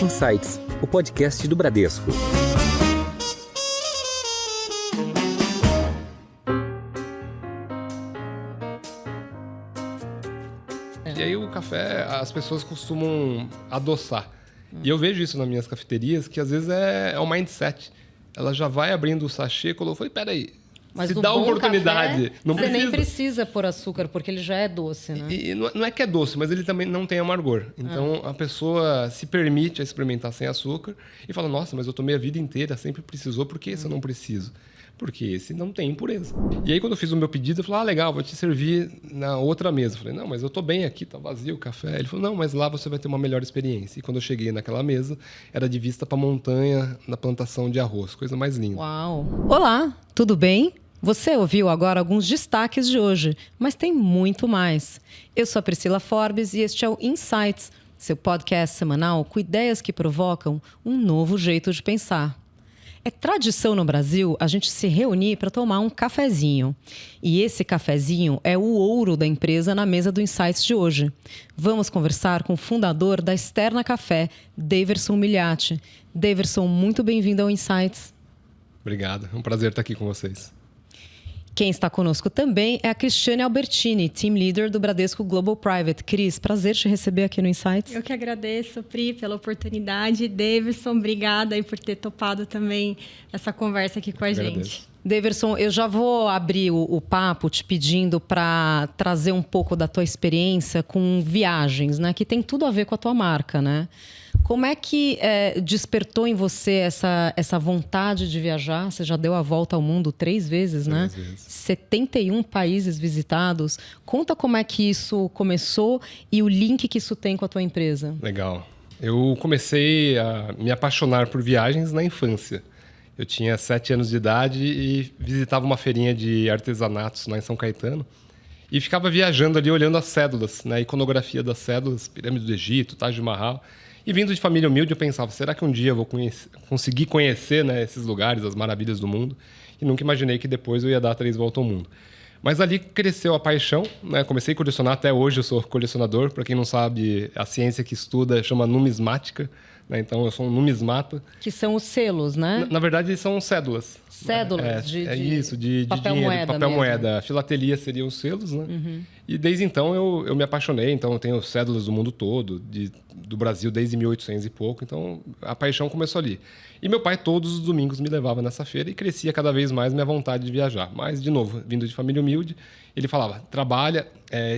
Insights, o podcast do Bradesco. E aí o café, as pessoas costumam adoçar. E eu vejo isso nas minhas cafeterias, que às vezes é um mindset. Ela já vai abrindo o sachê, colocou, falei, peraí, mas se no dá bom oportunidade... Café, não você precisa. nem precisa pôr açúcar, porque ele já é doce, né? E não é que é doce, mas ele também não tem amargor. Então a pessoa se permite a experimentar sem açúcar e fala, nossa, mas eu tomei a vida inteira, sempre precisou, por que esse eu não preciso? Porque esse não tem impureza. E aí, quando eu fiz o meu pedido, eu falei, legal, vou te servir na outra mesa. Eu falei, não, mas eu tô bem aqui, tá vazio o café. Ele falou, não, mas lá você vai ter uma melhor experiência. E quando eu cheguei naquela mesa, era de vista para a montanha, na plantação de arroz. Coisa mais linda. Uau! Olá, tudo bem? Você ouviu agora alguns destaques de hoje, mas tem muito mais. Eu sou a Priscila Forbes e este é o Insights, seu podcast semanal com ideias que provocam um novo jeito de pensar. É tradição no Brasil a gente se reunir para tomar um cafezinho. E esse cafezinho é o ouro da empresa na mesa do Insights de hoje. Vamos conversar com o fundador da Externa Café, Daverson Migliatti. Daverson, muito bem-vindo ao Insights. Obrigado, é um prazer estar aqui com vocês. Quem está conosco também é a Cristiane Albertini, Team Leader do Bradesco Global Private. Cris, prazer te receber aqui no Insights. Eu que agradeço, Pri, pela oportunidade. Daverson, obrigada aí por ter topado também essa conversa aqui com a gente. Daverson, eu já vou abrir o papo te pedindo para trazer um pouco da tua experiência com viagens, né? Que tem tudo a ver com a tua marca, né? Como é que despertou em você essa vontade de viajar? Você já deu a volta ao mundo 3 vezes, né? 3 vezes. 71 países visitados. Conta como é que isso começou e o link que isso tem com a tua empresa. Legal. Eu comecei a me apaixonar por viagens na infância. Eu tinha 7 anos de idade e visitava uma feirinha de artesanatos lá em São Caetano. E ficava viajando ali, olhando as cédulas, né? A iconografia das cédulas, Pirâmide do Egito, Taj Mahal. E vindo de família humilde, eu pensava, será que um dia eu vou conseguir conhecer, né, esses lugares, as maravilhas do mundo? E nunca imaginei que depois eu ia dar 3 voltas ao mundo. Mas ali cresceu a paixão, né? Comecei a colecionar, até hoje eu sou colecionador. Para quem não sabe, a ciência que estuda chama numismática, né? Então eu sou um numismata. Que são os selos, né? Na verdade, são cédulas. Cédulas de papel dinheiro, moeda, papel mesmo. moeda. A filatelia seriam os selos, né? Uhum. E desde então eu me apaixonei. Então eu tenho cédulas do mundo todo, do Brasil desde 1800 e pouco. Então a paixão começou ali. E meu pai todos os domingos me levava nessa feira e crescia cada vez mais minha vontade de viajar. Mas, de novo, vindo de família humilde, ele falava, trabalha,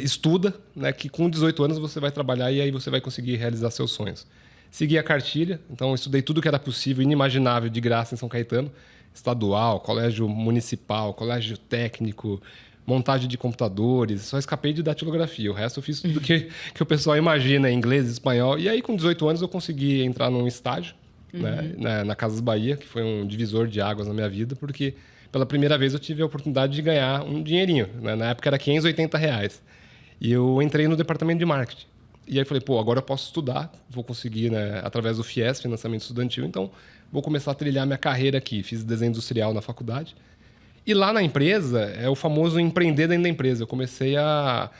estuda, né? Que com 18 anos você vai trabalhar e aí você vai conseguir realizar seus sonhos. Segui a cartilha, então estudei tudo que era possível, inimaginável, de graça em São Caetano. Estadual, colégio municipal, colégio técnico, montagem de computadores. Só escapei de datilografia. O resto eu fiz tudo que o pessoal imagina, inglês, espanhol. E aí, com 18 anos, eu consegui entrar num estágio, né, na Casas Bahia, que foi um divisor de águas na minha vida, porque pela primeira vez eu tive a oportunidade de ganhar um dinheirinho. Né? Na época era R$580. E eu entrei no departamento de marketing. E aí falei, agora eu posso estudar, vou conseguir, né, através do FIES, Financiamento Estudantil, então vou começar a trilhar minha carreira aqui. Fiz desenho industrial na faculdade. E lá na empresa, é o famoso empreender dentro da empresa. Eu comecei a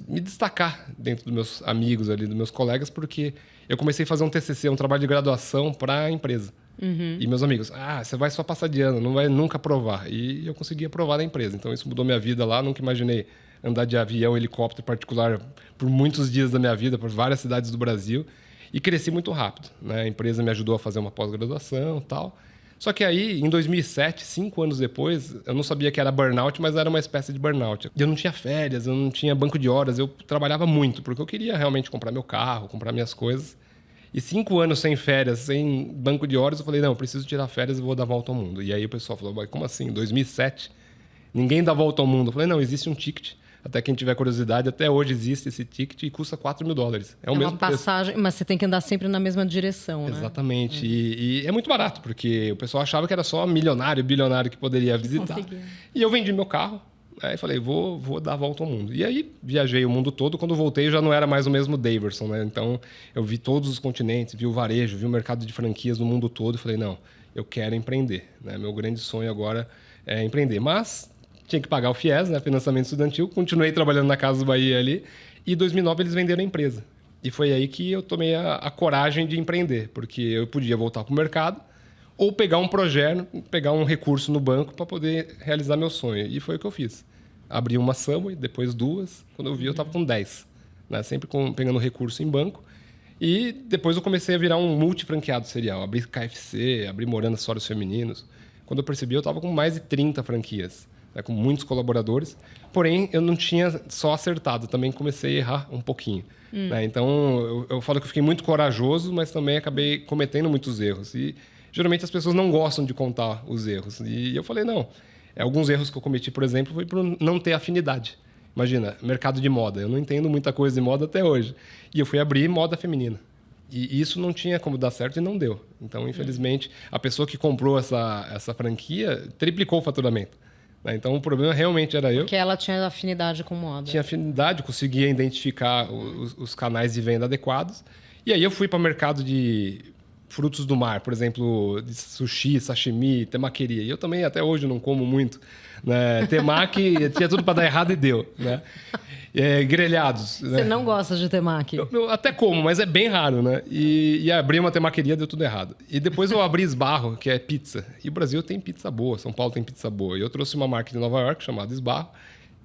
me destacar dentro dos meus amigos ali, dos meus colegas, porque eu comecei a fazer um TCC, um trabalho de graduação para a empresa. Uhum. E meus amigos, você vai só passar de ano, não vai nunca aprovar. E eu consegui aprovar na empresa. Então isso mudou minha vida lá, nunca imaginei andar de avião, helicóptero particular por muitos dias da minha vida, por várias cidades do Brasil. E cresci muito rápido, né? A empresa me ajudou a fazer uma pós-graduação e tal. Só que aí, em 2007, 5 anos depois, eu não sabia que era burnout, mas era uma espécie de burnout. Eu não tinha férias, eu não tinha banco de horas, eu trabalhava muito, porque eu queria realmente comprar meu carro, comprar minhas coisas. E 5 anos sem férias, sem banco de horas, eu falei, não, eu preciso tirar férias e vou dar volta ao mundo. E aí o pessoal falou, como assim? Em 2007, ninguém dá volta ao mundo. Eu falei, não, existe um ticket. Até quem tiver curiosidade, até hoje existe esse ticket e custa $4.000. É o mesmo uma passagem, preço. Mas você tem que andar sempre na mesma direção, né? Exatamente. E é muito barato, porque o pessoal achava que era só milionário, bilionário que poderia visitar. Conseguia. E eu vendi meu carro, aí falei, vou dar a volta ao mundo. E aí viajei o mundo todo. Quando voltei, já não era mais o mesmo Daverson, né? Então, eu vi todos os continentes, vi o varejo, vi o mercado de franquias no mundo todo. E falei, não, eu quero empreender, né? Meu grande sonho agora é empreender. Mas tinha que pagar o FIES, né? Financiamento Estudantil. Continuei trabalhando na Casas Bahia ali. E em 2009 eles venderam a empresa. E foi aí que eu tomei a coragem de empreender, porque eu podia voltar para o mercado ou pegar um projeto, pegar um recurso no banco para poder realizar meu sonho. E foi o que eu fiz. Abri uma Subway, depois 2. Quando eu vi, eu estava com 10. Né? Sempre pegando recurso em banco. E depois eu comecei a virar um multifranqueado serial. Abri KFC, abri Morando Acessórios Femininos. Quando eu percebi, eu estava com mais de 30 franquias, né? Com muitos colaboradores. Porém, eu não tinha só acertado. Também comecei a errar um pouquinho. Né? Então, eu falo que eu fiquei muito corajoso, mas também acabei cometendo muitos erros. E geralmente as pessoas não gostam de contar os erros. E eu falei, não. Alguns erros que eu cometi, por exemplo, foi por não ter afinidade. Imagina, mercado de moda. Eu não entendo muita coisa de moda até hoje. E eu fui abrir moda feminina. E isso não tinha como dar certo e não deu. Então, infelizmente, a pessoa que comprou essa franquia triplicou o faturamento. Né? Então, o problema realmente era eu. Porque ela tinha afinidade com moda. Tinha afinidade, conseguia identificar os canais de venda adequados. E aí eu fui para o mercado de frutos do mar, por exemplo, de sushi, sashimi, temaki. E eu também, até hoje, não como muito. Né? Temaki tinha tudo para dar errado e deu. Né? Grelhados. Você né? não gosta de temaki? Eu até como, mas é bem raro, né? E abri uma temaqueria, deu tudo errado. E depois eu abri Esbarro, que é pizza. E o Brasil tem pizza boa, São Paulo tem pizza boa. E eu trouxe uma marca de Nova York chamada Esbarro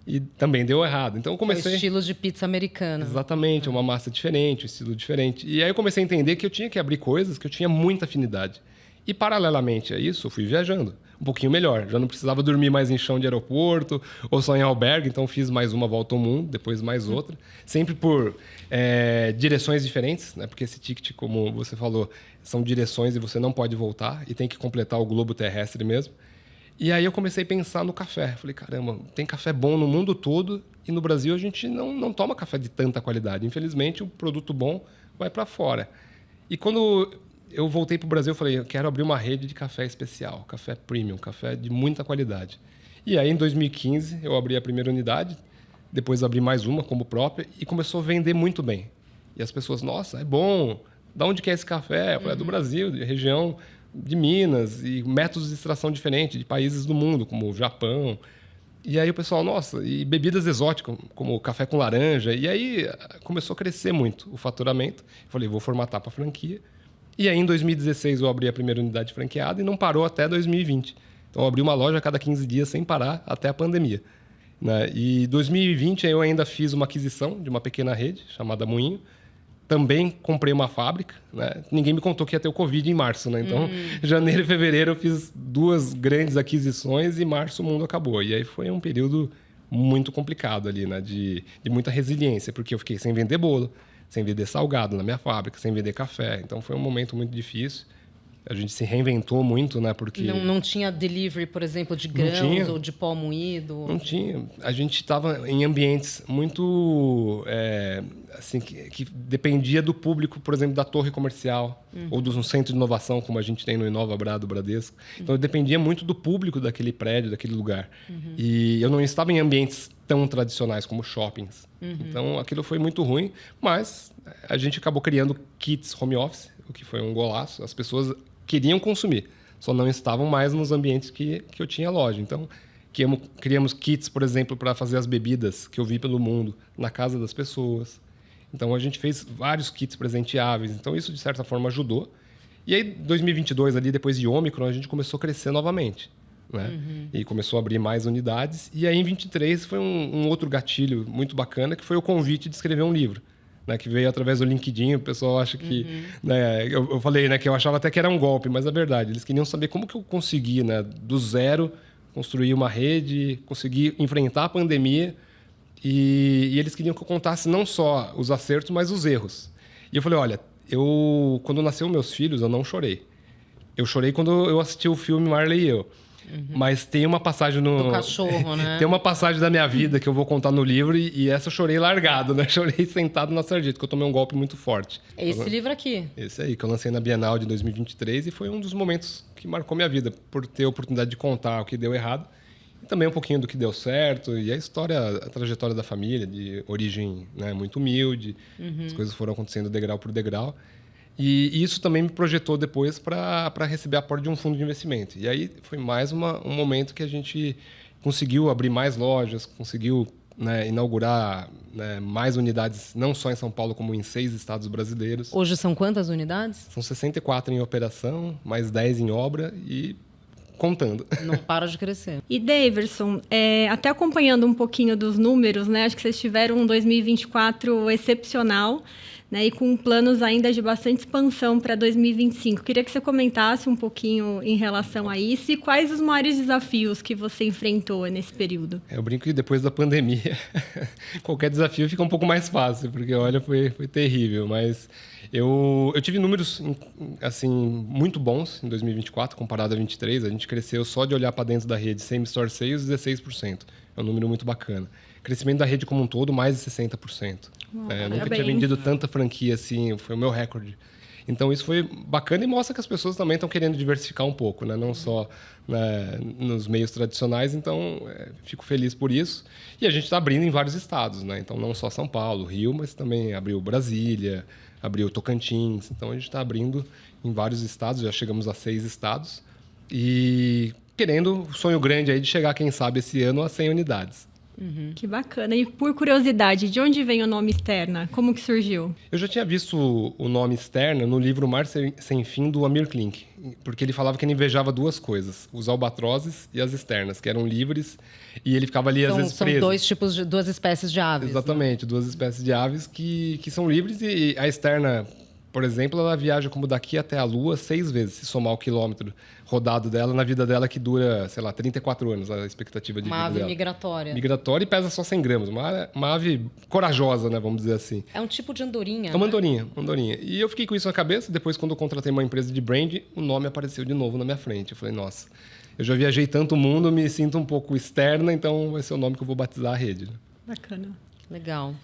e também deu errado. Então eu comecei... É o estilo de pizza americana. Exatamente, uma massa diferente, um estilo diferente. E aí eu comecei a entender que eu tinha que abrir coisas que eu tinha muita afinidade. E paralelamente a isso, eu fui viajando. Um pouquinho melhor. Já não precisava dormir mais em chão de aeroporto ou só em albergue, então fiz mais uma volta ao mundo, depois mais outra. Sempre por direções diferentes, né? Porque esse ticket, como você falou, são direções e você não pode voltar e tem que completar o globo terrestre mesmo. E aí eu comecei a pensar no café. Falei, caramba, tem café bom no mundo todo e no Brasil a gente não toma café de tanta qualidade. Infelizmente, o produto bom vai para fora. E quando eu voltei para o Brasil, eu falei, eu quero abrir uma rede de café especial, café premium, café de muita qualidade. E aí, em 2015, eu abri a primeira unidade, depois abri mais uma como própria e começou a vender muito bem. E as pessoas, nossa, é bom, da onde que é esse café? Eu falei, é do Brasil, de região de Minas, e métodos de extração diferentes, de países do mundo, como o Japão. E aí o pessoal, nossa, e bebidas exóticas, como café com laranja. E aí começou a crescer muito o faturamento. Eu falei, vou formatar para franquia. E aí, em 2016, eu abri a primeira unidade franqueada e não parou até 2020. Então, eu abri uma loja a cada 15 dias sem parar até a pandemia. Né? E em 2020, eu ainda fiz uma aquisição de uma pequena rede chamada Moinho. Também comprei uma fábrica. Né? Ninguém me contou que ia ter o Covid em março. Né? Então, janeiro e fevereiro, eu fiz 2 grandes aquisições e em março o mundo acabou. E aí foi um período muito complicado ali, né? de muita resiliência, porque eu fiquei sem vender bolo, sem vender salgado na minha fábrica, sem vender café. Então, foi um momento muito difícil. A gente se reinventou muito, né? Porque não tinha delivery, por exemplo, de grãos ou de pó moído? Não tinha. A gente estava em ambientes muito... assim, que dependia do público, por exemplo, da torre comercial ou de um centro de inovação, como a gente tem no Inova Bra do Bradesco. Então, dependia muito do público daquele prédio, daquele lugar. E eu não estava em ambientes tão tradicionais como shoppings. Então, aquilo foi muito ruim, mas a gente acabou criando kits home office, o que foi um golaço. As pessoas queriam consumir, só não estavam mais nos ambientes que eu tinha loja. Então, criamos kits, por exemplo, para fazer as bebidas que eu vi pelo mundo na casa das pessoas. Então, a gente fez vários kits presenteáveis. Então, isso, de certa forma, ajudou. E aí, 2022, ali, depois de Ômicron, a gente começou a crescer novamente. Né? E começou a abrir mais unidades. E aí, em 23, foi um outro gatilho muito bacana, que foi o convite de escrever um livro. Né, que veio através do LinkedIn, o pessoal acha que... Né, eu falei, né, que eu achava até que era um golpe, mas é verdade. Eles queriam saber como que eu consegui, né, do zero, construir uma rede, conseguir enfrentar a pandemia. E eles queriam que eu contasse não só os acertos, mas os erros. E eu falei, olha, quando nasceu meus filhos, eu não chorei. Eu chorei quando eu assisti o filme Marley e eu. Mas tem uma passagem do cachorro, né? Tem uma passagem da minha vida que eu vou contar no livro e essa eu chorei largado, né? Chorei sentado na sarjeta, porque eu tomei um golpe muito forte. É esse livro aqui? Esse aí, que eu lancei na Bienal de 2023 e foi um dos momentos que marcou minha vida, por ter a oportunidade de contar o que deu errado e também um pouquinho do que deu certo e a trajetória da família, de origem, né, muito humilde. As coisas foram acontecendo degrau por degrau. E isso também me projetou depois para receber aporte de um fundo de investimento. E aí foi mais um momento que a gente conseguiu abrir mais lojas, conseguiu né, inaugurar, né, mais unidades, não só em São Paulo, como em 6 estados brasileiros. Hoje são quantas unidades? São 64 em operação, mais 10 em obra e contando. Não para de crescer. E, Daverson, até acompanhando um pouquinho dos números, né? Acho que vocês tiveram um 2024 excepcional, né? E com planos ainda de bastante expansão para 2025. Queria que você comentasse um pouquinho em relação a isso e quais os maiores desafios que você enfrentou nesse período. Eu brinco que depois da pandemia, qualquer desafio fica um pouco mais fácil, porque, olha, foi terrível, mas... Eu tive números assim, muito bons em 2024, comparado a 2023. A gente cresceu só de olhar para dentro da rede, same store sales, 16%. É um número muito bacana. Crescimento da rede como um todo, mais de 60%. Eu nunca tinha vendido tanta franquia assim, foi o meu recorde. Então, isso foi bacana e mostra que as pessoas também estão querendo diversificar um pouco, né? Não só, né, nos meios tradicionais. Então, fico feliz por isso. E a gente está abrindo em vários estados, né? Então, não só São Paulo, Rio, mas também abriu Brasília, abriu Tocantins. Então, a gente está abrindo em vários estados, já chegamos a 6 estados. E querendo, sonho grande aí de chegar, quem sabe, esse ano a 100 unidades. Uhum. Que bacana. E por curiosidade, de onde vem o nome Externa? Como que surgiu? Eu já tinha visto o nome Externa no livro Mar Sem Fim, do Amir Klink, porque ele falava que ele invejava 2 coisas, os albatrozes e as externas, que eram livres, e ele ficava ali às vezes preso. São 2 espécies de aves. Exatamente, né? 2 espécies de aves que são livres, e a externa, por exemplo, ela viaja como daqui até a Lua 6 vezes, se somar o quilômetro rodado dela na vida dela, que dura, sei lá, 34 anos, a expectativa de vida dela. Uma ave migratória. Migratória e pesa só 100 gramas. Uma ave corajosa, né, vamos dizer assim. É um tipo de andorinha, É uma andorinha. E eu fiquei com isso na cabeça. Depois, quando eu contratei uma empresa de brand, o nome apareceu de novo na minha frente. Eu falei, nossa, eu já viajei tanto mundo, me sinto um pouco externa, então vai ser o nome que eu vou batizar a rede. Bacana. Legal.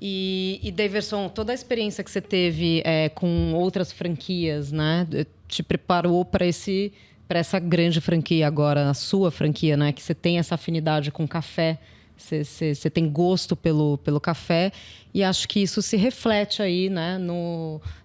E Daverson, toda a experiência que você teve com outras franquias, né, te preparou para essa grande franquia agora, a sua franquia, né, que você tem essa afinidade com café, você tem gosto pelo café, e acho que isso se reflete aí, né,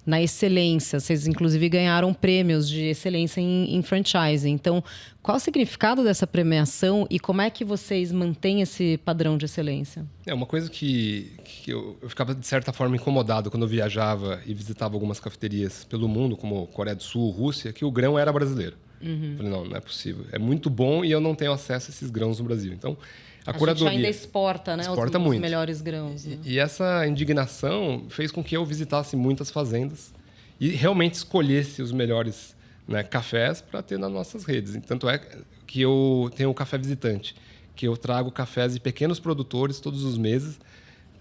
na excelência. Vocês, inclusive, ganharam prêmios de excelência em franchising. Então, qual o significado dessa premiação e como é que vocês mantêm esse padrão de excelência? É uma coisa que eu ficava, de certa forma, incomodado quando eu viajava e visitava algumas cafeterias pelo mundo, como Coreia do Sul, Rússia, que o grão era brasileiro. Uhum. Falei, não é possível. É muito bom e eu não tenho acesso a esses grãos no Brasil. Então, a curadoria gente ainda exporta, né? Exporta os muito. Melhores grãos. Né? E essa indignação fez com que eu visitasse muitas fazendas e realmente escolhesse os melhores, né, cafés para ter nas nossas redes. Tanto é que eu tenho o Café Visitante, que eu trago cafés de pequenos produtores todos os meses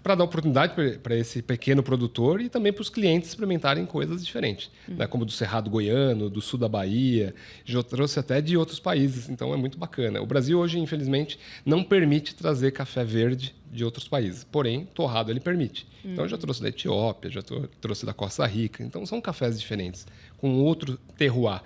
para dar oportunidade para esse pequeno produtor e também para os clientes experimentarem coisas diferentes, né? Como do Cerrado Goiano, do sul da Bahia, já trouxe até de outros países, então é muito bacana. O Brasil hoje, infelizmente, não permite trazer café verde de outros países, porém, torrado ele permite. Então, eu já trouxe da Etiópia, já trouxe da Costa Rica, então são cafés diferentes, com outro terroir.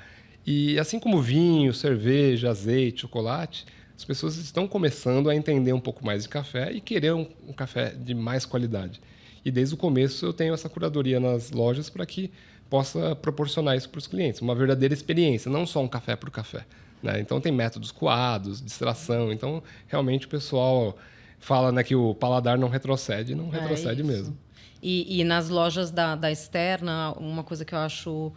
E assim como vinho, cerveja, azeite, chocolate, as pessoas estão começando a entender um pouco mais de café e querer um café de mais qualidade. E desde o começo eu tenho essa curadoria nas lojas para que possa proporcionar isso para os clientes. Uma verdadeira experiência, não só um café por café, né? Então tem métodos coados, distração. Então realmente o pessoal fala, né, que o paladar não retrocede, não retrocede mesmo. E nas lojas da Externa, uma coisa que eu acho...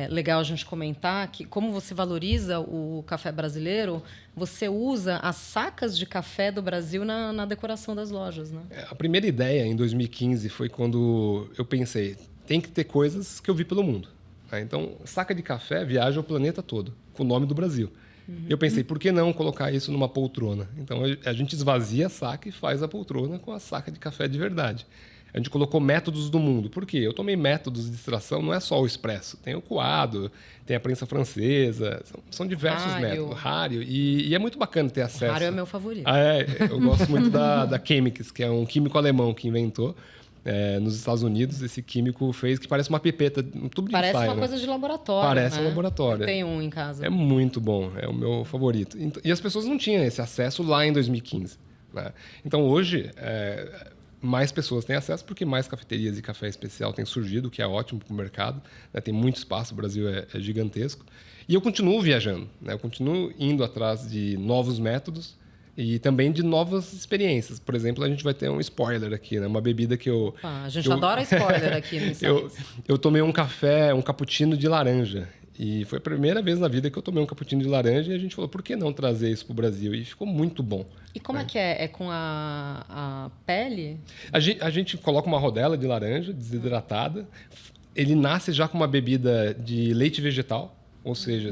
legal a gente comentar que, como você valoriza o café brasileiro, você usa as sacas de café do Brasil na decoração das lojas, né? A primeira ideia, em 2015, foi quando eu pensei, tem que ter coisas que eu vi pelo mundo. Então, saca de café viaja o planeta todo, com o nome do Brasil. Eu pensei, por que não colocar isso numa poltrona? Então, a gente esvazia a saca e faz a poltrona com a saca de café de verdade. A gente colocou métodos do mundo. Por quê? Eu tomei métodos de extração, não é só o expresso. Tem o coado, tem a prensa francesa, são diversos métodos. Rário. E é muito bacana ter acesso. Rário é meu favorito. Eu gosto muito da Chemix, que é um químico alemão que inventou. Nos Estados Unidos, esse químico fez que parece uma pipeta, um tubo de ensaio. Parece uma coisa de laboratório. Parece né? um laboratório. Eu tenho um em casa. É muito bom, é o meu favorito. E as pessoas não tinham esse acesso lá em 2015. Né? Então, hoje... mais pessoas têm acesso porque mais cafeterias de café especial têm surgido, o que é ótimo para o mercado, né? Tem muito espaço, o Brasil é gigantesco. E eu continuo viajando, né? Eu continuo indo atrás de novos métodos, E também de novas experiências. Por exemplo, a gente vai ter um spoiler aqui, né? Uma bebida que eu... A gente adora spoiler aqui no Insights. eu tomei um café, um cappuccino de laranja. E foi a primeira vez na vida que eu tomei um cappuccino de laranja e a gente falou, por que não trazer isso para o Brasil? E ficou muito bom. E como é que é? É com a pele? A gente coloca uma rodela de laranja desidratada. Ele nasce já com uma bebida de leite vegetal. Ou seja,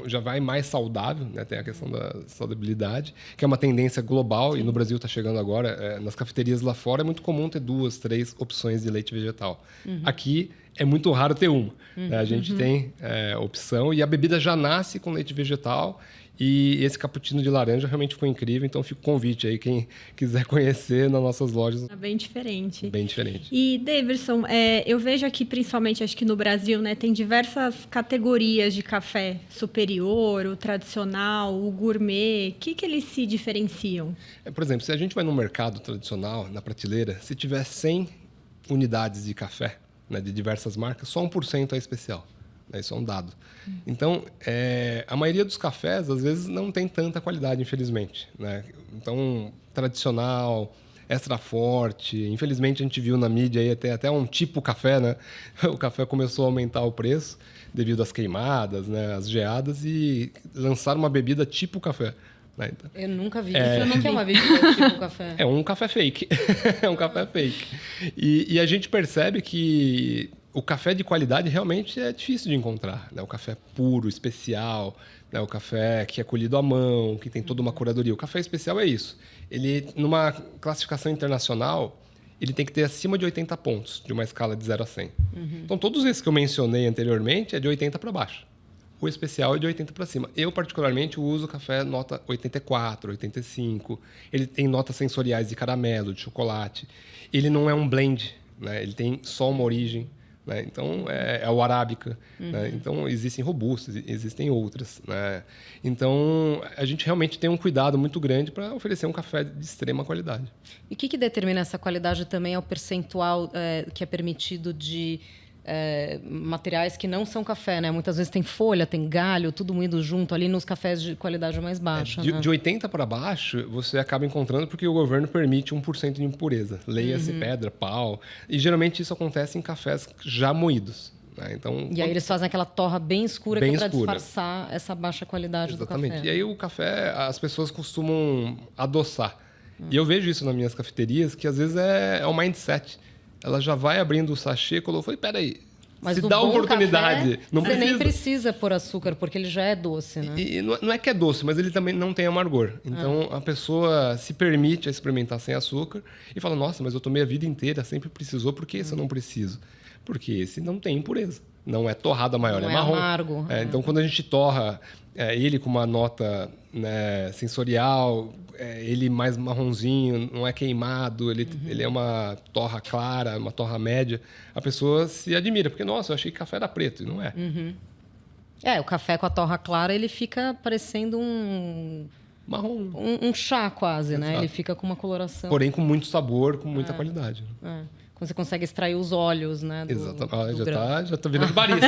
já vai mais saudável, né? Tem a questão da saudabilidade, que é uma tendência global. Sim. E no Brasil está chegando agora. Nas cafeterias lá fora é muito comum ter 2, 3 opções de leite vegetal. Aqui é muito raro ter uma. Né? A gente tem opção e a bebida já nasce com leite vegetal. E esse cappuccino de laranja realmente ficou incrível. Então, fica o convite aí, quem quiser conhecer nas nossas lojas. É bem diferente. Bem diferente. E, Davidson, eu vejo aqui, principalmente, acho que no Brasil, né, tem diversas categorias de café. Superior, o tradicional, o gourmet. O que eles se diferenciam? Por exemplo, se a gente vai no mercado tradicional, na prateleira, se tiver 100 unidades de café, né, de diversas marcas, só 1% é especial. Isso é um dado. Então, a maioria dos cafés, às vezes, não tem tanta qualidade, infelizmente. Né? Então, tradicional, extra forte. Infelizmente, a gente viu na mídia aí até um tipo café, né? O café começou a aumentar o preço devido às queimadas, né? Às geadas, e lançaram uma bebida tipo café. Né? Então, eu nunca vi isso. O que é uma bebida tipo café? É um café fake. É um café fake. E a gente percebe que o café de qualidade realmente é difícil de encontrar. Né? O café puro, especial, né? O café que é colhido à mão, que tem toda uma curadoria. O café especial é isso. Ele, numa classificação internacional, ele tem que ter acima de 80 pontos, de uma escala de 0 a 100. Então, todos esses que eu mencionei anteriormente é de 80 para baixo. O especial é de 80 para cima. Eu, particularmente, uso café nota 84, 85. Ele tem notas sensoriais de caramelo, de chocolate. Ele não é um blend, né? Ele tem só uma origem. Né? Então, é o arábica. Né? Então, existem robustas, existem outras. Né? Então, a gente realmente tem um cuidado muito grande para oferecer um café de extrema qualidade. E o que determina essa qualidade também é o percentual que é permitido de materiais que não são café, né? Muitas vezes tem folha, tem galho, tudo moído junto ali nos cafés de qualidade mais baixa. Né? De 80 para baixo, você acaba encontrando porque o governo permite 1% de impureza. Leia-se pedra, pau. E geralmente isso acontece em cafés já moídos. Né? Então, e aí eles fazem aquela torra bem escura que é para disfarçar essa baixa qualidade do café. Exatamente. E aí o café, as pessoas costumam adoçar. E eu vejo isso nas minhas cafeterias, que às vezes é um mindset. Ela já vai abrindo o sachê, eu falei, peraí, mas se dá oportunidade, café, não você precisa. Nem precisa pôr açúcar, porque ele já é doce, né? E não é que é doce, mas ele também não tem amargor. Então, a pessoa se permite a experimentar sem açúcar e fala, nossa, mas eu tomei a vida inteira, sempre precisou, por que esse eu não preciso? Porque esse não tem impureza. Não é torrada maior, não é marrom. Amargo. Então, quando a gente torra ele com uma nota, né, sensorial, ele mais marronzinho, não é queimado, ele é uma torra clara, uma torra média, a pessoa se admira, porque, nossa, eu achei que café era preto, e não é. O café com a torra clara, ele fica parecendo um... marrom. Um chá quase, Exato. Né? Ele fica com uma coloração. Porém, com muito sabor, com muita qualidade. Quando você consegue extrair os óleos, né? Exatamente. Já tá virando barista.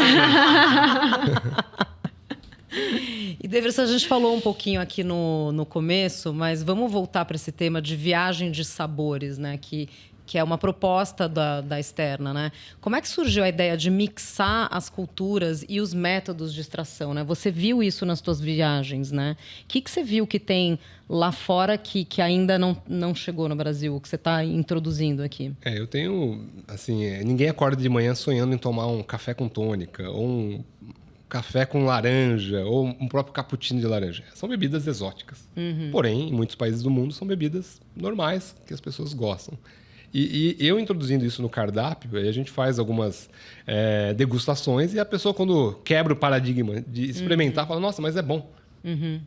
E, Davidson, a gente falou um pouquinho aqui no começo, mas vamos voltar para esse tema de viagem de sabores, né? Que é uma proposta da Externa, né? Como é que surgiu a ideia de mixar as culturas e os métodos de extração, né? Você viu isso nas suas viagens, né? O que você viu que tem lá fora que ainda não chegou no Brasil, que você está introduzindo aqui? Eu tenho, assim, ninguém acorda de manhã sonhando em tomar um café com tônica, ou um café com laranja, ou um próprio cappuccino de laranja. São bebidas exóticas. Porém, em muitos países do mundo, são bebidas normais, que as pessoas gostam. E eu introduzindo isso no cardápio, aí a gente faz algumas degustações e a pessoa, quando quebra o paradigma de experimentar, fala, nossa, mas é bom.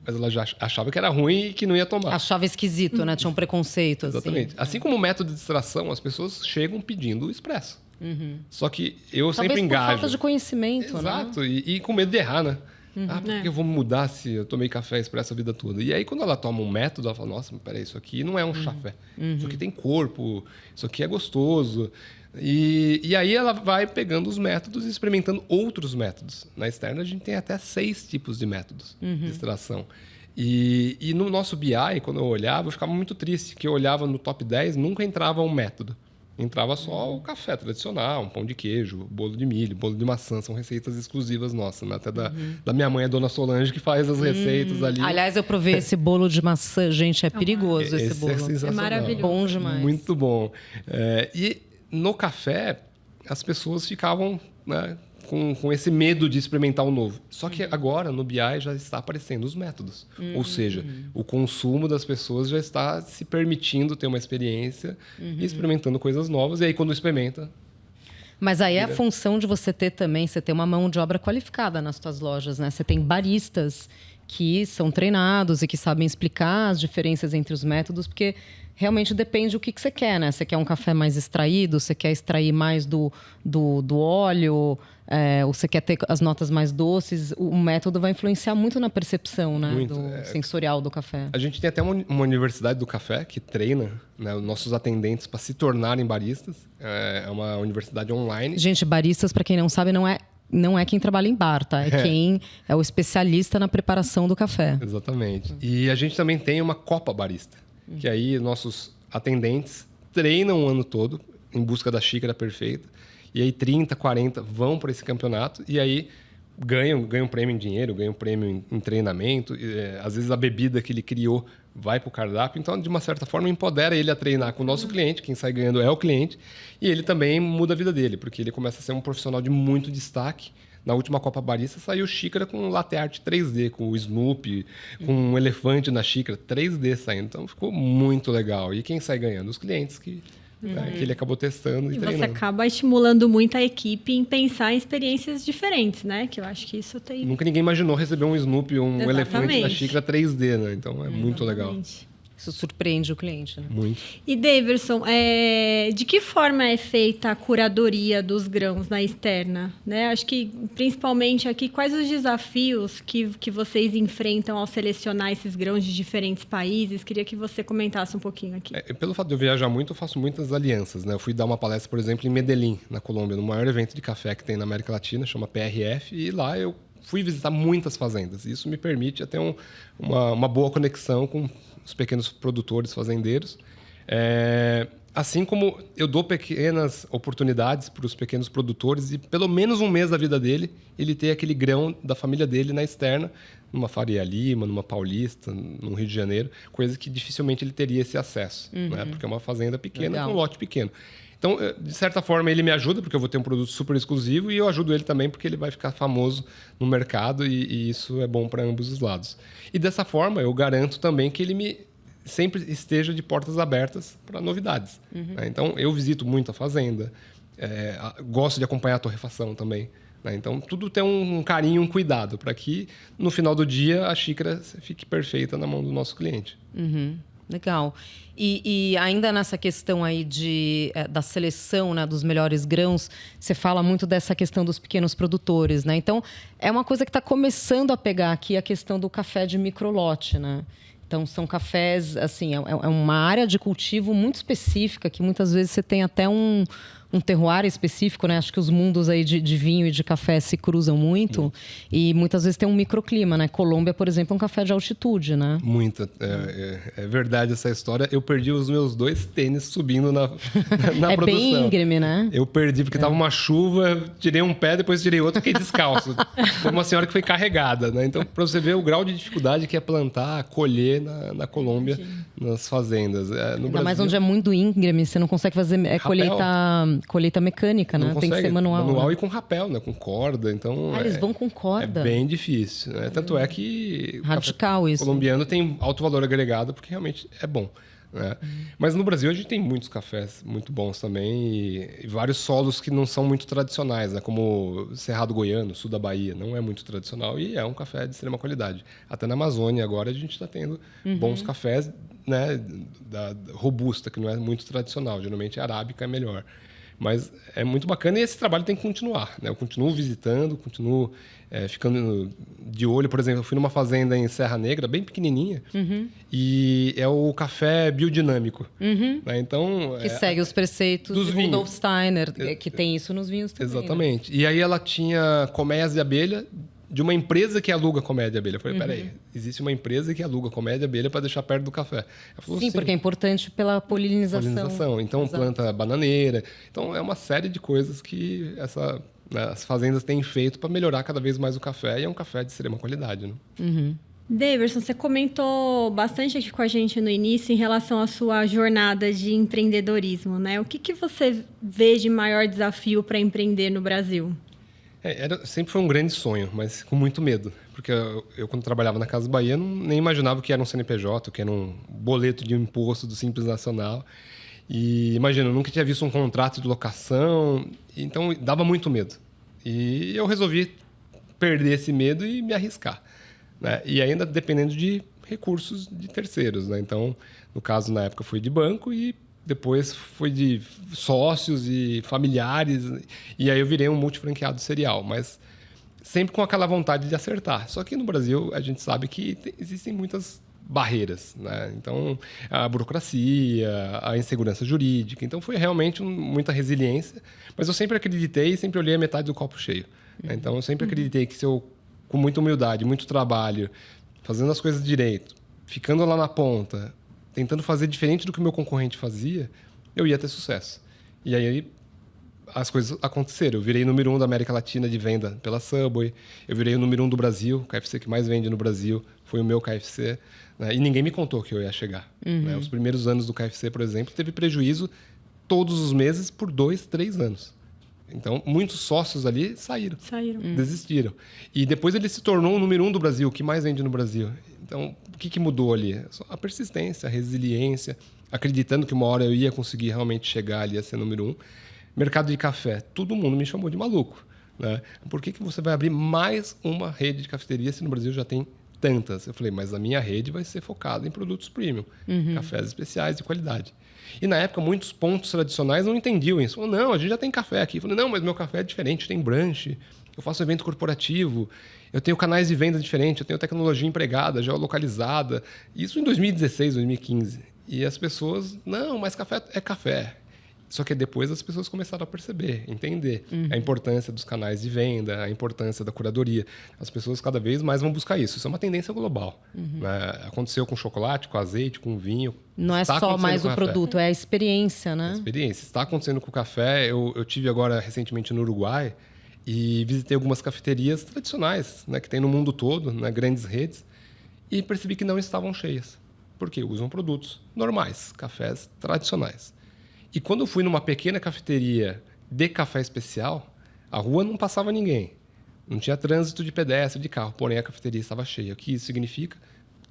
Mas ela já achava que era ruim e que não ia tomar. Achava esquisito, né? Tinha um preconceito. Exatamente. Assim como o método de extração, as pessoas chegam pedindo o expresso. Só que eu talvez sempre engajo. Por falta de conhecimento, Exato. Né? E com medo de errar, né? Por que eu vou mudar se eu tomei café expresso a vida toda? E aí, quando ela toma um método, ela fala, nossa, mas peraí, isso aqui não é um chafé. Isso aqui tem corpo, isso aqui é gostoso. E aí ela vai pegando os métodos e experimentando outros métodos. Na Externa, a gente tem até 6 tipos de métodos de extração. E no nosso BI, quando eu olhava, eu ficava muito triste, que eu olhava no top 10, nunca entrava um método. Entrava só o café tradicional, um pão de queijo, bolo de milho, bolo de maçã. São receitas exclusivas nossas, né? Até da minha mãe, a dona Solange, que faz as receitas ali. Aliás, eu provei esse bolo de maçã. Gente, é perigoso esse bolo. É sensacional. É maravilhoso. Bom demais. Muito bom. E no café, as pessoas ficavam, né, com esse medo de experimentar o novo. Só que agora, no BI, já está aparecendo os métodos. Ou seja, o consumo das pessoas já está se permitindo ter uma experiência e experimentando coisas novas. E aí, quando experimenta... Mas aí é a função de você ter também, você ter uma mão de obra qualificada nas suas lojas, né? Você tem baristas que são treinados e que sabem explicar as diferenças entre os métodos, porque realmente depende do que você quer, né? Você quer um café mais extraído, você quer extrair mais do óleo, ou você quer ter as notas mais doces. O método vai influenciar muito na percepção, né? Sensorial do café. A gente tem até uma universidade do café que treina, né, os nossos atendentes para se tornarem baristas. É uma universidade online. Gente, baristas, para quem não sabe, não é quem trabalha em bar, tá? É quem é o especialista na preparação do café. Exatamente. E a gente também tem uma Copa Barista, que aí nossos atendentes treinam o ano todo em busca da xícara perfeita. E aí 30, 40 vão para esse campeonato e aí ganham prêmio em dinheiro, ganham prêmio em treinamento. Às vezes a bebida que ele criou vai para o cardápio. Então, de uma certa forma, empodera ele a treinar com o nosso cliente. Quem sai ganhando é o cliente. E ele também muda a vida dele, porque ele começa a ser um profissional de muito destaque. Na última Copa Barista saiu xícara com latte art 3D, com o Snoopy, com um elefante na xícara, 3D saindo. Então, ficou muito legal. E quem sai ganhando? Os clientes que ele acabou testando e treinando. Você acaba estimulando muito a equipe em pensar em experiências diferentes, né? Que eu acho que isso tem... Nunca ninguém imaginou receber um Snoopy ou um elefante na xícara 3D, né? Então, é muito legal. Isso surpreende o cliente, né? Muito. E, Daverson, de que forma é feita a curadoria dos grãos na externa? Né? Acho que, principalmente aqui, quais os desafios que vocês enfrentam ao selecionar esses grãos de diferentes países? Queria que você comentasse um pouquinho aqui. Pelo fato de eu viajar muito, eu faço muitas alianças, né? Eu fui dar uma palestra, por exemplo, em Medellín, na Colômbia, no maior evento de café que tem na América Latina, chama PRF, e lá eu fui visitar muitas fazendas. Isso me permite ter uma boa conexão com os pequenos produtores, fazendeiros. Assim como eu dou pequenas oportunidades para os pequenos produtores e pelo menos um mês da vida dele, ele ter aquele grão da família dele na externa, numa Faria Lima, numa Paulista, no Rio de Janeiro, coisa que dificilmente ele teria esse acesso, né? Porque é uma fazenda pequena com um lote pequeno. Então, de certa forma, ele me ajuda, porque eu vou ter um produto super exclusivo, e eu ajudo ele também, porque ele vai ficar famoso no mercado, e isso é bom para ambos os lados. E dessa forma, eu garanto também que ele sempre esteja de portas abertas para novidades. Né? Então, eu visito muito a fazenda, gosto de acompanhar a torrefação também. Né? Então, tudo tem um carinho, um cuidado, para que, no final do dia, a xícara fique perfeita na mão do nosso cliente. Legal. E ainda nessa questão aí da seleção, né, dos melhores grãos, você fala muito dessa questão dos pequenos produtores, né? Então, é uma coisa que está começando a pegar aqui a questão do café de microlote, né? Então, são cafés, assim, é uma área de cultivo muito específica, que muitas vezes você tem até um terroir específico, né? Acho que os mundos aí de vinho e de café se cruzam muito. E muitas vezes tem um microclima, né? Colômbia, por exemplo, é um café de altitude, né? Muita. É verdade essa história. Eu perdi os meus 2 tênis subindo na produção. É bem íngreme, né? Eu perdi porque estava uma chuva, tirei um pé, depois tirei outro, fiquei descalço. Foi uma senhora que foi carregada, né? Então, para você ver o grau de dificuldade que é plantar, colher na Colômbia, nas fazendas. No Brasil, mais onde é muito íngreme, você não consegue fazer colheita mecânica, né? Tem que ser manual. Manual, né? E com rapel, né? Com corda. Então, eles vão com corda. É bem difícil. Né? Tanto é que radical isso. O colombiano tem alto valor agregado porque realmente é bom. Né? Mas no Brasil a gente tem muitos cafés muito bons também e vários solos que não são muito tradicionais, né? Como Cerrado Goiano, sul da Bahia, não é muito tradicional e é um café de extrema qualidade. Até na Amazônia agora a gente está tendo bons cafés, né? da robusta, que não é muito tradicional, geralmente a arábica é melhor. Mas é muito bacana e esse trabalho tem que continuar. Né? Eu continuo visitando, continuo ficando de olho. Por exemplo, eu fui numa fazenda em Serra Negra, bem pequenininha, e é o café biodinâmico. Né? Então, que segue os preceitos de Rudolf Steiner, que tem isso nos vinhos também. Exatamente. Né? E aí ela tinha colmeias de abelha de uma empresa que aluga colmeia de abelha. Eu falei, peraí, existe uma empresa que aluga colmeia de abelha para deixar perto do café. Ela falou, Sim, porque é importante pela polinização. Então, Exato. planta bananeira. Então, é uma série de coisas que as fazendas têm feito para melhorar cada vez mais o café. E é um café de extrema qualidade, né? Daverson, você comentou bastante aqui com a gente no início em relação à sua jornada de empreendedorismo, né? O que você vê de maior desafio para empreender no Brasil? Sempre foi um grande sonho, mas com muito medo. Porque eu quando trabalhava na Casa Bahia, nem imaginava o que era um CNPJ, o que era um boleto de imposto do Simples Nacional. E imagina, eu nunca tinha visto um contrato de locação, então dava muito medo. E eu resolvi perder esse medo e me arriscar, né? E ainda dependendo de recursos de terceiros, né? Então, no caso, na época, foi de banco e depois foi de sócios e familiares. E aí eu virei um multifranqueado serial, mas sempre com aquela vontade de acertar. Só que no Brasil, a gente sabe que existem muitas barreiras, né? Então, a burocracia, a insegurança jurídica. Então, foi realmente muita resiliência. Mas eu sempre acreditei e sempre olhei a metade do copo cheio, né? Então, eu sempre acreditei que se eu, com muita humildade, muito trabalho, fazendo as coisas direito, ficando lá na ponta, tentando fazer diferente do que o meu concorrente fazia, eu ia ter sucesso. E aí as coisas aconteceram. Eu virei número 1 da América Latina de venda pela Subway. Eu virei o número 1 do Brasil. O KFC que mais vende no Brasil foi o meu KFC, né? E ninguém me contou que eu ia chegar, né? Os primeiros anos do KFC, por exemplo, teve prejuízo todos os meses por 2, 3 anos. Então, muitos sócios ali saíram. Desistiram. E depois ele se tornou o número 1 do Brasil, o que mais vende no Brasil. Então, o que mudou ali? A persistência, a resiliência, acreditando que uma hora eu ia conseguir realmente chegar ali a ser número 1. Mercado de café, todo mundo me chamou de maluco, né? Por que você vai abrir mais uma rede de cafeteria se no Brasil já tem tantas? Eu falei, mas a minha rede vai ser focada em produtos premium, cafés especiais de qualidade. E na época, muitos pontos tradicionais não entendiam isso. Falaram, não, a gente já tem café aqui. Eu falei, não, mas meu café é diferente, tem brunch, eu faço evento corporativo, eu tenho canais de venda diferentes, eu tenho tecnologia empregada, geolocalizada. Isso em 2016, 2015. E as pessoas, não, mas café é café. Só que depois as pessoas começaram a perceber, entender a importância dos canais de venda, a importância da curadoria. As pessoas cada vez mais vão buscar isso. Isso é uma tendência global, né? Aconteceu com chocolate, com azeite, com vinho. Não é só mais o produto, é a experiência, né? A experiência. Está acontecendo com o café. Eu tive agora recentemente no Uruguai e visitei algumas cafeterias tradicionais, né, que tem no mundo todo, né, grandes redes, e percebi que não estavam cheias. Porque usam produtos normais, cafés tradicionais. E quando eu fui numa pequena cafeteria de café especial, a rua não passava ninguém. Não tinha trânsito de pedestre, de carro, porém a cafeteria estava cheia. O que isso significa?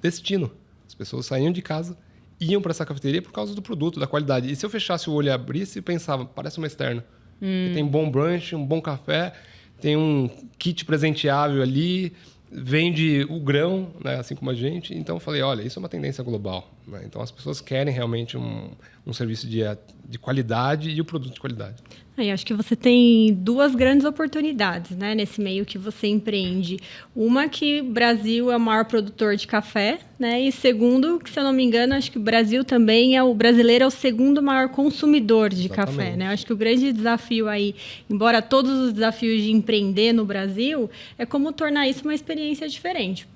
Destino. As pessoas saíam de casa, iam para essa cafeteria por causa do produto, da qualidade. E se eu fechasse o olho e abrisse, pensava, parece uma externa. Tem bom brunch, um bom café, tem um kit presenteável ali, vende o grão, né, assim como a gente. Então eu falei, olha, isso é uma tendência global, né? Então as pessoas querem realmente um serviço de qualidade e o produto de qualidade. Eu acho que você tem duas grandes oportunidades, né, nesse meio que você empreende. Uma, que o Brasil é o maior produtor de café, né? E segundo, que se eu não me engano, acho que o Brasil também o brasileiro é o segundo maior consumidor de café, né? Eu acho que o grande desafio aí, embora todos os desafios de empreender no Brasil, é como tornar isso uma experiência diferente.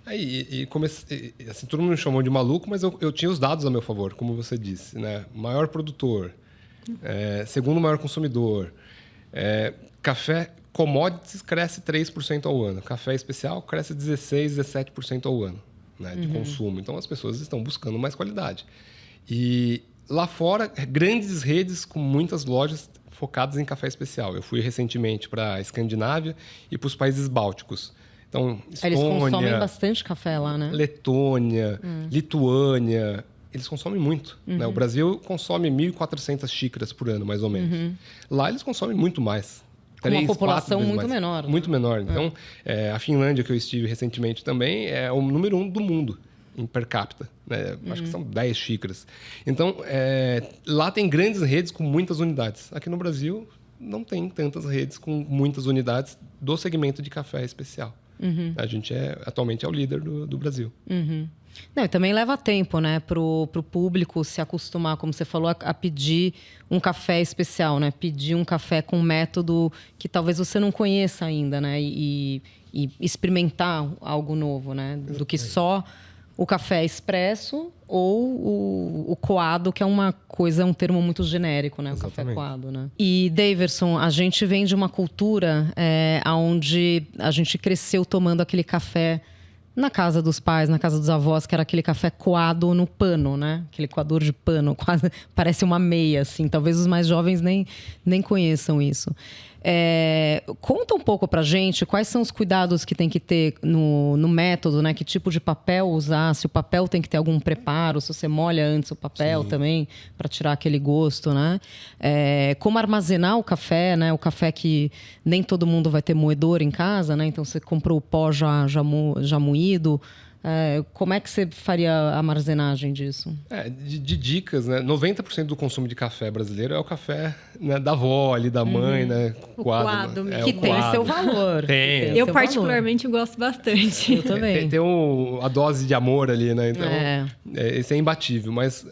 Aí, comecei, assim, todo mundo me chamou de maluco, mas eu tinha os dados a meu favor, como você disse, né? Maior produtor, segundo maior consumidor, café commodities cresce 3% ao ano, café especial cresce 16%, 17% ao ano, né, de consumo. Então as pessoas estão buscando mais qualidade. E lá fora, grandes redes com muitas lojas focadas em café especial. Eu fui recentemente para a Escandinávia e para os países bálticos. Então, Estônia, eles consomem bastante café lá, né? Letônia, Lituânia, eles consomem muito, né? O Brasil consome 1.400 xícaras por ano, mais ou menos. Lá eles consomem muito mais. Com uma população muito menor. Muito menor. Então, a Finlândia, que eu estive recentemente também, é o número 1 do mundo em per capita, né? Acho que são 10 xícaras. Então, lá tem grandes redes com muitas unidades. Aqui no Brasil, não tem tantas redes com muitas unidades do segmento de café especial. A gente atualmente é o líder do Brasil. Não, e também leva tempo, né, pro público se acostumar, como você falou, a pedir um café especial, né? Pedir um café com um método que talvez você não conheça ainda, né? E experimentar algo novo, né? Do que só o café expresso ou o coado, que é um termo muito genérico, né? O Exatamente. café coado, né? E, Daverson, a gente vem de uma cultura onde a gente cresceu tomando aquele café na casa dos pais, na casa dos avós, que era aquele café coado no pano, né? Aquele coador de pano, quase parece uma meia, assim. Talvez os mais jovens nem conheçam isso. Conta um pouco pra gente quais são os cuidados que tem que ter no método, né? Que tipo de papel usar, se o papel tem que ter algum preparo, se você molha antes o papel também, para tirar aquele gosto, né? Como armazenar o café, né? O café que nem todo mundo vai ter moedor em casa, né? Então você comprou o pó já moído. Como é que você faria a armazenagem disso? De dicas, né? 90% do consumo de café brasileiro é o café, né, da avó ali, da mãe, né? O coado né? mesmo. Que tem seu valor. Tem. Eu particularmente gosto bastante. Eu também. Tem a dose de amor ali, né? Então, esse é imbatível. Mas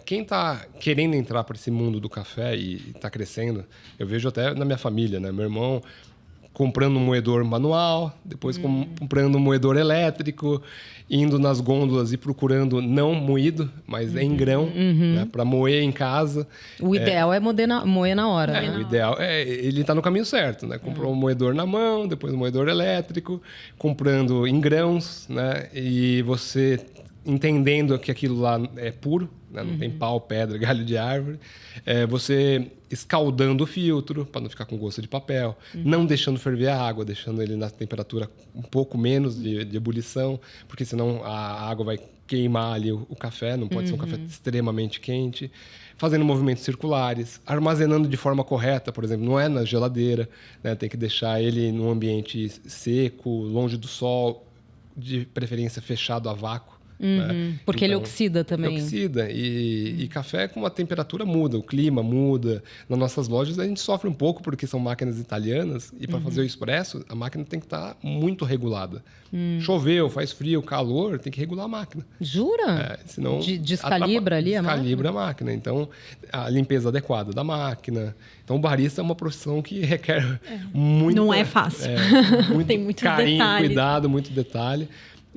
quem está querendo entrar para esse mundo do café e está crescendo, eu vejo até na minha família, né? Meu irmão comprando um moedor manual, depois comprando um moedor elétrico, indo nas gôndolas e procurando não moído, mas em grão, né, para moer em casa. O ideal é moer na hora, né? O ideal ele está no caminho certo, né? Comprou um moedor na mão, depois um moedor elétrico, comprando em grãos, né? E você entendendo que aquilo lá é puro, né? Não tem pau, pedra, galho de árvore. Você escaldando o filtro para não ficar com gosto de papel, não deixando ferver a água, deixando ele na temperatura um pouco menos de ebulição, porque senão a água vai queimar ali o café, não pode ser um café extremamente quente. Fazendo movimentos circulares, armazenando de forma correta, por exemplo, não é na geladeira, né? Tem que deixar ele num ambiente seco, longe do sol, de preferência fechado a vácuo. Né? Porque ele oxida também. Oxida. E café com a temperatura muda, o clima muda. Nas nossas lojas a gente sofre um pouco porque são máquinas italianas e para fazer o expresso a máquina tem que estar muito regulada. Choveu, faz frio, calor, tem que regular a máquina. Jura? Senão descalibra ali a máquina? Descalibra a máquina. Então, a limpeza adequada da máquina. Então, o barista é uma profissão que requer muito... Não é fácil. Muito tem muitos carinho, detalhes. cuidado, muito detalhe.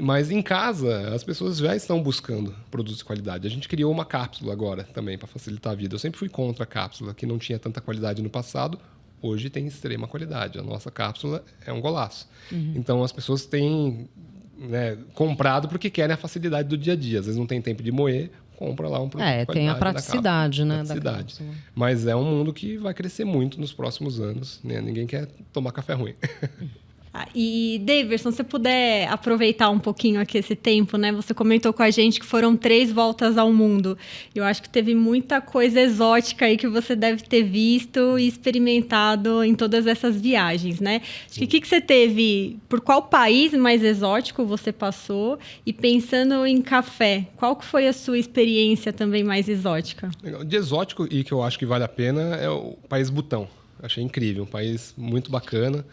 Mas em casa, as pessoas já estão buscando produtos de qualidade. A gente criou uma cápsula agora também para facilitar a vida. Eu sempre fui contra a cápsula, que não tinha tanta qualidade no passado. Hoje tem extrema qualidade. A nossa cápsula é um golaço. Então, as pessoas têm, né, comprado porque querem a facilidade do dia a dia. Às vezes não tem tempo de moer, compra lá um produto de qualidade. Tem a praticidade, né? Praticidade. Mas é um mundo que vai crescer muito nos próximos anos. Né? Ninguém quer tomar café ruim. E, Daverson, se você puder aproveitar um pouquinho aqui esse tempo, né? Você comentou com a gente que foram 3 voltas ao mundo. Eu acho que teve muita coisa exótica aí que você deve ter visto e experimentado em todas essas viagens, né? Acho que o que você teve... Por qual país mais exótico você passou? E pensando em café, qual que foi a sua experiência também mais exótica? De exótico, e que eu acho que vale a pena, é o país Butão. Achei incrível, um país muito bacana.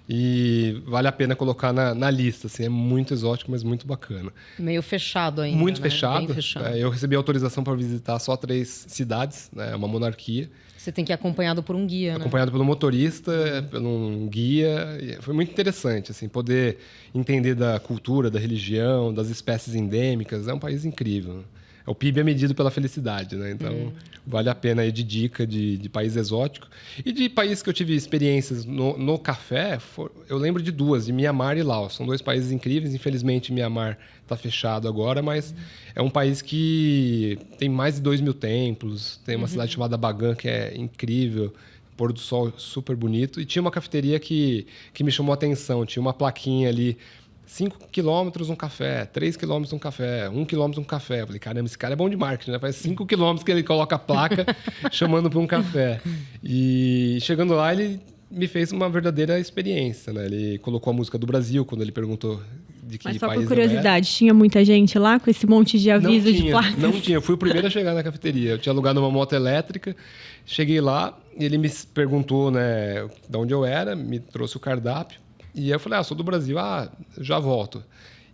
E vale a pena colocar na lista, assim, é muito exótico, mas muito bacana. Meio fechado ainda, muito né? fechado. Bem fechado. Eu recebi autorização para visitar só 3 cidades, né? É uma monarquia. Você tem que ir acompanhado por um guia, né? Acompanhado pelo motorista, por um guia. E foi muito interessante, assim, poder entender da cultura, da religião, das espécies endêmicas. É um país incrível. O PIB é medido pela felicidade, né? Então, vale a pena aí de dica de país exótico. E de país que eu tive experiências no café, eu lembro de 2, de Mianmar e Laos. São 2 países incríveis. Infelizmente, Mianmar está fechado agora, mas é um país que tem mais de 2.000 templos. Tem uma cidade chamada Bagan, que é incrível. Pôr do sol super bonito. E tinha uma cafeteria que me chamou a atenção. Tinha uma plaquinha ali... 5 quilômetros um café, 3 quilômetros um café, 1 quilômetro um café. Eu falei, caramba, esse cara é bom de marketing, né? Faz 5 quilômetros que ele coloca a placa chamando para um café. E chegando lá, ele me fez uma verdadeira experiência, né? Ele colocou a música do Brasil quando ele perguntou de que país. Mas só por curiosidade, tinha muita gente lá com esse monte de aviso de placas? Não tinha, eu fui o primeiro a chegar na cafeteria. Eu tinha alugado uma moto elétrica, cheguei lá e ele me perguntou, né, de onde eu era, me trouxe o cardápio. E aí eu falei, sou do Brasil, já volto.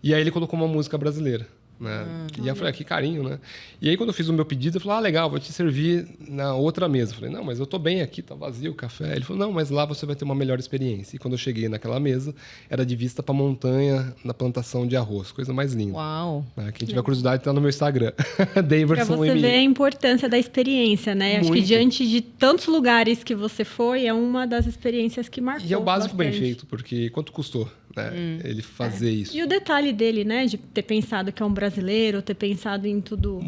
E aí ele colocou uma música brasileira. Né? E aí eu falei, que carinho, né? E aí quando eu fiz o meu pedido, eu falei, legal, vou te servir na outra mesa. Eu falei, não, mas eu tô bem aqui, tá vazio o café. Ele falou, não, mas lá você vai ter uma melhor experiência. E quando eu cheguei naquela mesa, era de vista pra montanha, na plantação de arroz. Coisa mais linda. Uau! Quem tiver curiosidade, tá no meu Instagram. Daverson Pra você ver a importância da experiência, né? Acho que diante de tantos lugares que você foi, é uma das experiências que marcou. E é o básico bastante. bem feito, porque quanto custou, né? Ele fazer isso. E o detalhe dele, né? De ter pensado que é um brasileiro, ter pensado em tudo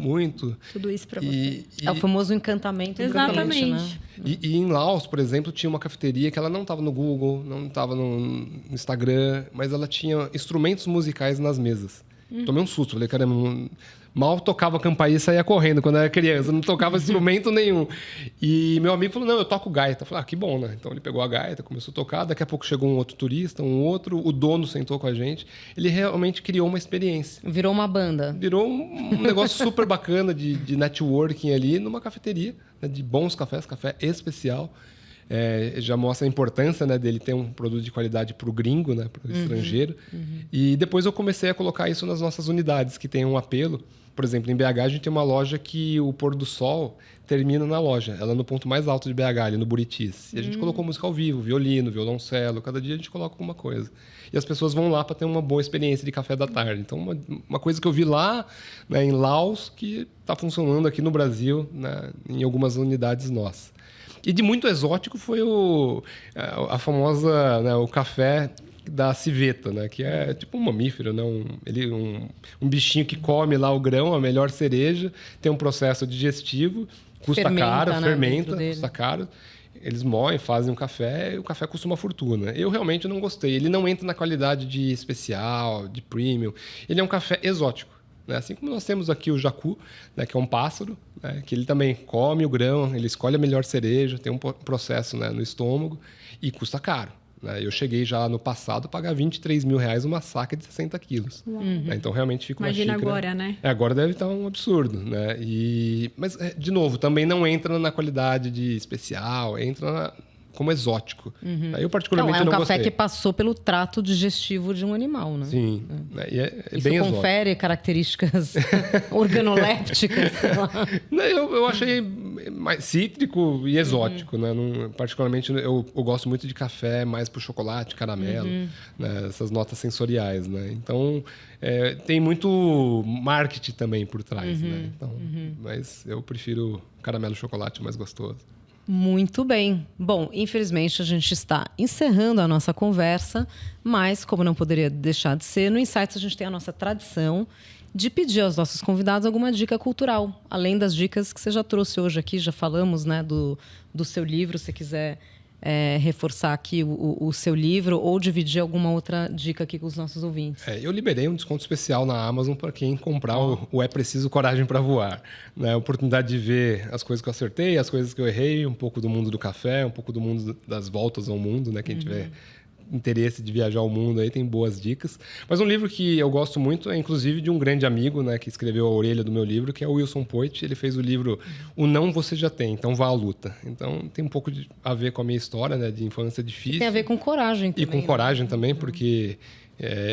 isso para você. É o famoso encantamento. Exatamente. Né? E em Laos, por exemplo, tinha uma cafeteria que ela não estava no Google, não estava no Instagram, mas ela tinha instrumentos musicais nas mesas. Tomei um susto, falei, caramba, mal tocava campainha e saía correndo quando era criança, não tocava instrumento nenhum. E meu amigo falou, não, eu toco gaita. Eu falei, que bom, né? Então ele pegou a gaita, começou a tocar, daqui a pouco chegou um outro turista, o dono sentou com a gente. Ele realmente criou uma experiência. Virou uma banda. Virou um negócio super bacana de networking ali numa cafeteria, né, de bons cafés, café especial. Já mostra a importância, né, dele ter um produto de qualidade para o gringo, né, para o estrangeiro. E depois eu comecei a colocar isso nas nossas unidades, que tem um apelo. Por exemplo, em BH a gente tem uma loja que o pôr do sol termina na loja. Ela é no ponto mais alto de BH, ali no Buritis. E a gente colocou música ao vivo, violino, violoncelo. Cada dia a gente coloca alguma coisa. E as pessoas vão lá para ter uma boa experiência de café da tarde. Então, uma coisa que eu vi lá, né, em Laos, que está funcionando aqui no Brasil, né, em algumas unidades nossas. E de muito exótico foi a famosa, né, o café da civeta, né, que é tipo um mamífero, né, um bichinho que come lá o grão, a melhor cereja, tem um processo digestivo, custa caro, fermenta, custa caro. Eles moem, fazem um café e o café custa uma fortuna. Eu realmente não gostei. Ele não entra na qualidade de especial, de premium. Ele é um café exótico. Né? Assim como nós temos aqui o jacu, né, que é um pássaro, né, que ele também come o grão, ele escolhe a melhor cereja, tem um processo, né, no estômago e custa caro. Né? Eu cheguei já no passado a pagar R$23 mil uma saca de 60 quilos. Né? Então, realmente fica uma xícara... Imagina agora, né? Agora deve estar um absurdo. Né? Mas, de novo, também não entra na qualidade de especial, entra como exótico. Eu particularmente não gostei. É um café que passou pelo trato digestivo de um animal, né? Sim. E é isso bem confere exótico. características organolépticas, sei lá. Eu achei mais cítrico e exótico, né? Particularmente, eu gosto muito de café mais pro chocolate, caramelo, né? Essas notas sensoriais, né? Então, tem muito marketing também por trás, né? Então, mas eu prefiro caramelo e chocolate mais gostoso. Muito bem. Bom, infelizmente a gente está encerrando a nossa conversa, mas como não poderia deixar de ser, no Insights a gente tem a nossa tradição de pedir aos nossos convidados alguma dica cultural, além das dicas que você já trouxe hoje aqui, já falamos, né, do seu livro, se você quiser reforçar aqui o seu livro ou dividir alguma outra dica aqui com os nossos ouvintes. Eu liberei um desconto especial na Amazon para quem comprar o É Preciso Coragem para Voar. Né? A oportunidade de ver as coisas que eu acertei, as coisas que eu errei, um pouco do mundo do café, um pouco do mundo das voltas ao mundo, né? Quem tiver interesse de viajar ao mundo aí tem boas dicas. Mas um livro que eu gosto muito é inclusive de um grande amigo, né, que escreveu a orelha do meu livro, que é o Wilson Poit. Ele fez o livro O Não Você Já Tem, então vá à luta. Então tem um pouco a ver com a minha história, né, de infância difícil. Tem a ver com coragem também. E com coragem também, porque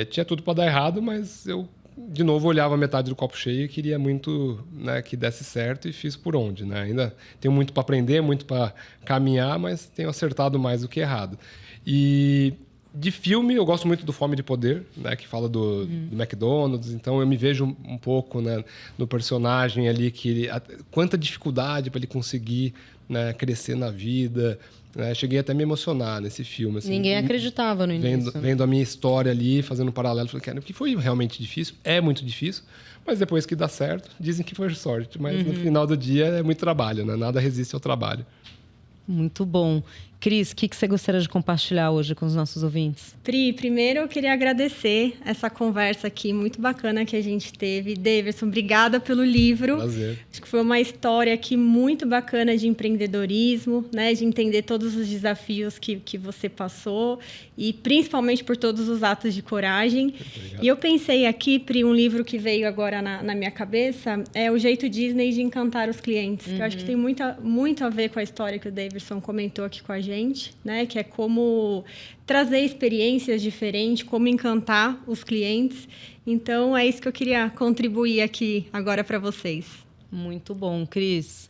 tinha tudo para dar errado, mas eu de novo olhava a metade do copo cheio e queria muito, né, que desse certo e fiz por onde, né? Ainda tenho muito para aprender, muito para caminhar, mas tenho acertado mais do que errado. E de filme, eu gosto muito do Fome de Poder, né, que fala do McDonald's. Então, eu me vejo um pouco, né, no personagem ali, quanta dificuldade para ele conseguir, né, crescer na vida. Né? Cheguei até a me emocionar nesse filme. Assim, ninguém acreditava no início. Vendo a minha história ali, fazendo um paralelo, falei, cara, que foi realmente difícil, é muito difícil, mas depois que dá certo, dizem que foi sorte. Mas no final do dia é muito trabalho, né? Nada resiste ao trabalho. Muito bom. Cris, o que você gostaria de compartilhar hoje com os nossos ouvintes? Pri, primeiro eu queria agradecer essa conversa aqui muito bacana que a gente teve. Daverson, obrigada pelo livro. Prazer. Acho que foi uma história aqui muito bacana de empreendedorismo, né? De entender todos os desafios que você passou e principalmente por todos os atos de coragem. Obrigado. E eu pensei aqui, Pri, um livro que veio agora na minha cabeça, é O Jeito Disney de Encantar os Clientes. Que eu acho que tem muito a ver com a história que o Daverson comentou aqui com a gente. gente, né? Que é como trazer experiências diferentes, como encantar os clientes. Então, é isso que eu queria contribuir aqui agora para vocês. Muito bom, Cris.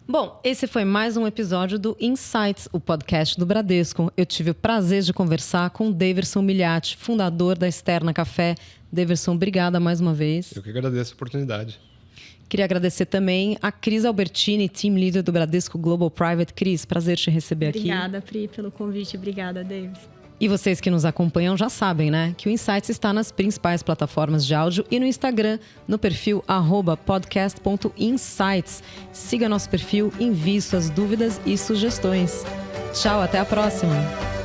Bom, esse foi mais um episódio do Insights, o podcast do Bradesco. Eu tive o prazer de conversar com o Daverson Migliatti, fundador da Externa Café. Daverson, obrigada mais uma vez. Eu que agradeço a oportunidade. Queria agradecer também a Cris Albertini, Team Leader do Bradesco Global Private. Cris, prazer te receber aqui. Obrigada, Pri, pelo convite. Obrigada, Davis. E vocês que nos acompanham já sabem, né? Que o Insights está nas principais plataformas de áudio e no Instagram, no perfil @podcast.insights. Siga nosso perfil, envie suas dúvidas e sugestões. Tchau, até a próxima!